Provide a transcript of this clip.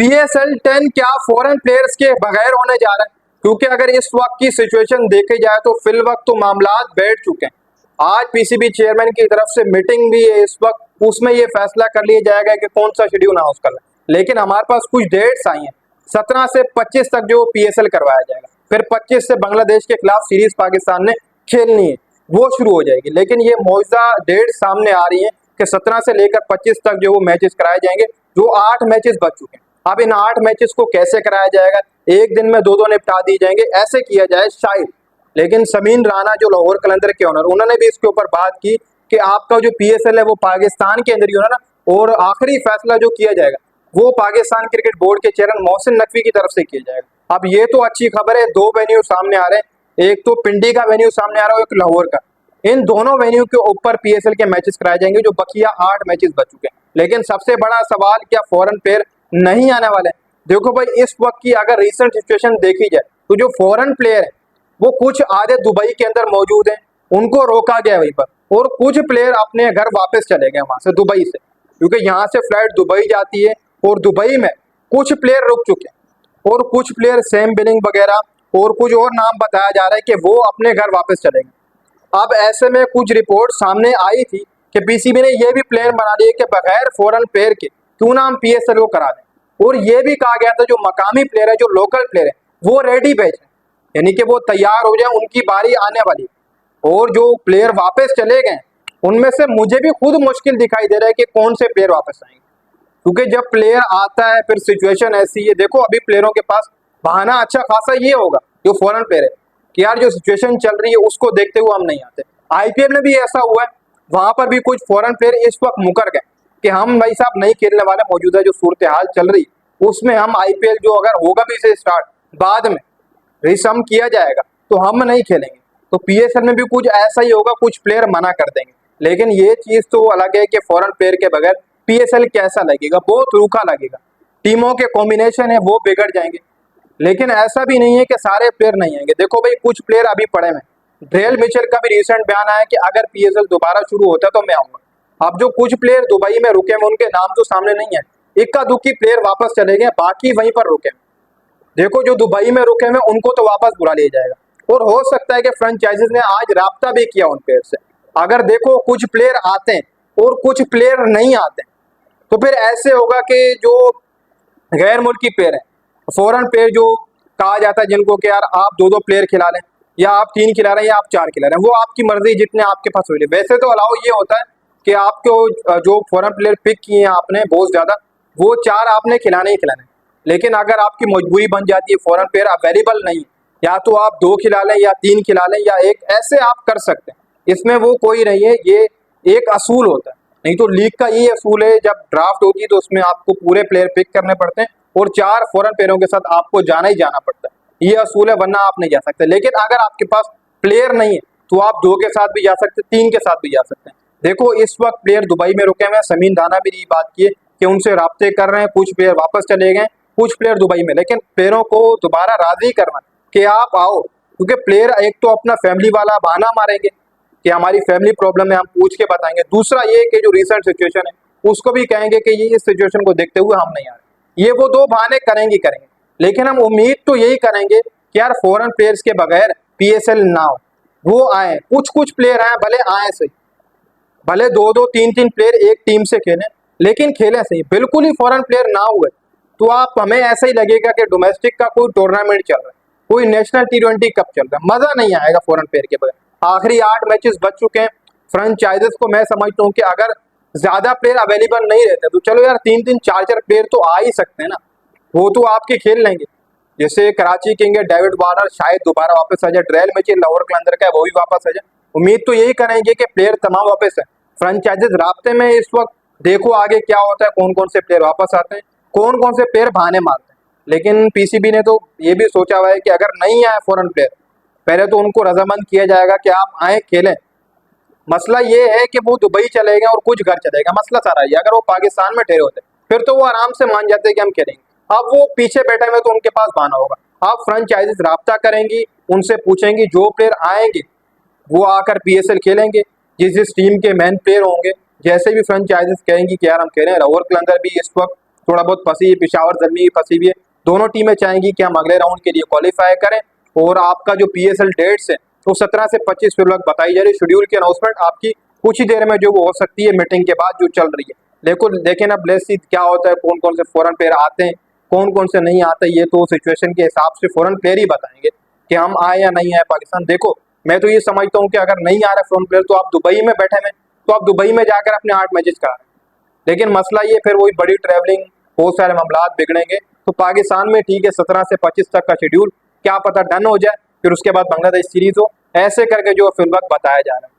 PSL 10 क्या foreign players के बगैर होने जा रहा है? क्योंकि अगर इस वक्त की सिचुएशन देखी जाए तो फिल वक्त तो मामलात बैठ चुके हैं। आज PCB चेयरमैन की तरफ से मीटिंग भी है इस वक्त, उसमें ये फैसला कर लिया जाएगा कि कौन सा शेड्यूल अनाउंस करना है। लेकिन हमारे पास कुछ डेट्स आई हैं, 17 से 25 तक जो PSL करवाया जाएगा, फिर 25 से बांग्लादेश के खिलाफ सीरीज पाकिस्तान ने खेलनी है, वो शुरू हो जाएगी। लेकिन ये मौजूदा डेट सामने आ रही है कि 17 से लेकर 25 तक जो वो मैचेस कराए जाएंगे, जो 8 मैचेस बच चुके हैं। अब इन 8 मैचेस को कैसे कराया जाएगा, एक दिन में 2-2 निपटा दिए जाएंगे, ऐसे किया जाए शायद। लेकिन समीन राणा जो लाहौर कलंदर के ओनर, उन्होंने भी इसके ऊपर बात की कि आपका जो PSL है वो पाकिस्तान के अंदर ही होना ना, और आखिरी फैसला जो किया जाएगा वो पाकिस्तान क्रिकेट बोर्ड के चेयरमैन मोहसिन नकवी की तरफ से किया जाएगा। अब ये तो अच्छी खबर है, 2 वेन्यू सामने आ रहे हैं, एक तो पिंडी का वेन्यू सामने आ रहा है, एक लाहौर का। इन दोनों वेन्यू के ऊपर PSL के मैचेस कराए जाएंगे, जो बकिया 8 मैचेस बच चुके हैं। लेकिन सबसे बड़ा सवाल, क्या फॉरेन प्लेयर नहीं आने वाले? देखो भाई, इस वक्त की अगर रिसेंट सिचुएशन देखी जाए तो जो फॉरेन प्लेयर है वो कुछ आधे दुबई के अंदर मौजूद हैं, उनको रोका गया वहीं पर, और कुछ प्लेयर अपने घर वापस चले गए वहां से, दुबई से, क्योंकि यहाँ से फ्लाइट दुबई जाती है और दुबई में कुछ प्लेयर रुक चुके हैं, और कुछ प्लेयर सेम बिलिंग वगैरह और कुछ और नाम बताया जा रहा है कि वो अपने घर वापस चले गए। अब ऐसे में कुछ रिपोर्ट सामने आई थी कि PCB ने यह भी प्लान बना लिया कि बगैर फॉरेन प्लेयर के क्यों ना हम PSL को करा दें, और ये भी कहा गया था जो मकामी प्लेयर है, जो लोकल प्लेयर है, वो रेडी भेजें, यानी कि वो तैयार हो जाए, उनकी बारी आने वाली। और जो प्लेयर वापस चले गए उनमें से मुझे भी खुद मुश्किल दिखाई दे रहा है कि कौन से प्लेयर वापस आएंगे, क्योंकि जब प्लेयर आता है फिर सिचुएशन ऐसी है। देखो अभी प्लेयरों के पास बहाना अच्छा खासा ये होगा, जो फॉरेन प्लेयर है, कि यार जो सिचुएशन चल रही है उसको देखते हुए हम नहीं आते। IPL में भी ऐसा हुआ है, वहां पर भी कुछ फॉरेन प्लेयर इस वक्त मुकर गए कि हम भाई साहब नहीं खेलने वाले, मौजूदा जो सूरत हाल चल रही उसमें हम IPL जो अगर होगा भी से स्टार्ट बाद में रिसम किया जाएगा तो हम नहीं खेलेंगे। तो PSL में भी कुछ ऐसा ही होगा, कुछ प्लेयर मना कर देंगे। लेकिन ये चीज तो अलग है कि फॉरेन प्लेयर के बगैर PSL कैसा लगेगा, बहुत रूखा लगेगा, टीमों के कॉम्बिनेशन है वो बिगड़ जाएंगे। लेकिन ऐसा भी नहीं है कि सारे प्लेयर नहीं आएंगे। देखो भाई, कुछ प्लेयर अभी पड़े हैं। ड्रेल मिचेल का भी रिसेंट बयान आया कि अगर PSL दोबारा शुरू होता तो मैं आऊंगा। अब जो कुछ प्लेयर दुबई में रुके हैं उनके नाम तो सामने नहीं है, इक्का दुक्की प्लेयर वापस चले गए, बाकी वहीं पर रुके। देखो जो दुबई में रुके हुए उनको तो वापस बुला लिया जाएगा, और हो सकता है कि फ्रेंचाइजीज ने आज राब्ता भी किया उन प्लेयर से। अगर देखो कुछ प्लेयर आते हैं और कुछ प्लेयर नहीं आते, तो फिर ऐसे होगा कि जो गैर मुल्की प्लेयर हैं, फॉरेन प्लेयर जो कहा जाता है जिनको कि यार आप 2-2 प्लेयर खिला लें, या आप 3 खिला रहे हैं, या आप 4 खिला रहे हैं, वो आपकी मर्जी, जितने आपके पास हुए। वैसे तो अलाउ ये होता है कि आपको जो फॉरेन प्लेयर पिक किए हैं आपने बहुत ज्यादा, वो 4 आपने खिलाने ही खिलाने। लेकिन अगर आपकी मजबूरी बन जाती है, फॉरेन प्लेयर अवेलेबल नहीं, या तो आप 2 खिला लें, या 3 खिला लें, या 1, ऐसे आप कर सकते हैं। इसमें वो कोई नहीं है, ये एक असूल होता है। नहीं तो लीग का ये असूल है, जब ड्राफ्ट होती है तो उसमें आपको पूरे प्लेयर पिक करने पड़ते हैं, और 4 फॉरेन प्लेयरों के साथ आपको जाना ही जाना पड़ता है। ये असूल है, वरना आप नहीं जा सकते। लेकिन अगर आपके पास प्लेयर नहीं है तो आप 2 के साथ भी जा सकते हैं, 3 के साथ भी जा सकते हैं। देखो इस वक्त प्लेयर दुबई में रुके हुए हैं, समीन राणा भी यही बात की है कि उनसे राब्ते कर रहे हैं, कुछ प्लेयर वापस चले गए, कुछ प्लेयर दुबई में। लेकिन प्लेयरों को दोबारा राजी करना कि आप आओ, क्योंकि प्लेयर एक तो अपना फैमिली वाला बहाना मारेंगे कि हमारी फैमिली प्रॉब्लम है, हम पूछ के बताएंगे। दूसरा ये कि जो रिसेंट सिचुएशन है उसको भी कहेंगे कि ये इस सिचुएशन को देखते हुए हम नहीं आ रहे। ये वो 2 बहाने करेंगे। लेकिन हम उम्मीद तो यही करेंगे कि यार फॉरेन प्लेयर्स के बगैर PSL ना हो, वो आए, कुछ प्लेयर आए, भले आए सही, भले 2-2 3-3 प्लेयर एक टीम से खेलें, लेकिन खेलें सही। बिल्कुल ही फॉरेन प्लेयर ना हुए तो आप हमें ऐसा ही लगेगा कि डोमेस्टिक का कोई टूर्नामेंट चल रहा है, कोई नेशनल T20 कप चल रहा है, मजा नहीं आएगा फॉरेन प्लेयर के बगैर। आखिरी 8 मैचेस बच चुके हैं। फ्रेंचाइजेस को मैं समझता हूँ कि अगर ज्यादा प्लेयर अवेलेबल नहीं रहते तो चलो यार 3-3 4-4 प्लेयर तो आ ही सकते हैं ना, वो तो आपके खेल लेंगे। जैसे कराची किंग है, डेविड वार्नर शायद दोबारा वापस आ जाए, ड्रेल मिचेल लाहौर कलंदर का है वो भी वापस आ जाए। उम्मीद तो यही करेंगे कि प्लेयर तमाम वापस है। फ्रेंचाइजेस राब्ते में इस वक्त, देखो आगे क्या होता है, कौन कौन से प्लेयर वापस आते हैं, कौन कौन से प्लेयर बहाने मारते हैं। लेकिन PCB ने तो ये भी सोचा हुआ है कि अगर नहीं आए फॉरेन प्लेयर, पहले तो उनको रजामंद किया जाएगा कि आप आए खेलें। मसला ये है कि वो दुबई चले गए और कुछ घर चलेगा, मसला सारा ये। अगर वो पाकिस्तान में ठहरे होते फिर तो वो आराम से मान जाते कि हम खेलेंगे। अब वो पीछे बैठे हुए तो उनके पास बहाना होगा। अब फ्रेंचाइजीज राब्ता करेंगी, उनसे पूछेंगी, जो प्लेयर आएंगे वो आकर PSL खेलेंगे, जिस जिस टीम के मेन प्लेयर होंगे। जैसे भी फ्रेंचाइजीज कहेंगी कि यार हम खेलें, लाहौर कलंदर भी इस वक्त थोड़ा बहुत फंसी है, पिशावर जलमी फंसी हुई है। दोनों टीमें चाहेंगी कि हम अगले राउंड के लिए क्वालिफाई करें। और आपका जो PSL डेट्स है तो 17 से 25 फिर वक्त बताई जा रही है। शेड्यूल की अनाउंसमेंट आपकी कुछ ही देर में जो वो हो सकती है मीटिंग के बाद जो चल रही है। लेकिन अब लेट्स सी क्या होता है, कौन कौन से फॉरेन प्लेयर आते हैं, कौन कौन से नहीं आते, ये तो सिचुएशन के हिसाब से फॉरेन प्लेयर ही बताएंगे कि हम आए या नहीं आए पाकिस्तान। देखो मैं तो ये समझता हूँ कि अगर नहीं आ रहा फॉरेन प्लेयर तो आप दुबई में बैठे हैं, तो आप दुबई में जाकर अपने 8 मैचेस करा रहे हैं। लेकिन मसला ये फिर वही बड़ी ट्रैवलिंग, बहुत सारे मामला बिगड़ेंगे। तो पाकिस्तान में ठीक है 17 से 25 तक का शेड्यूल, क्या पता डन हो जाए, फिर उसके बाद बांग्लादेश सीरीज हो, ऐसे करके जो फिल वक्त बताया जा रहा है।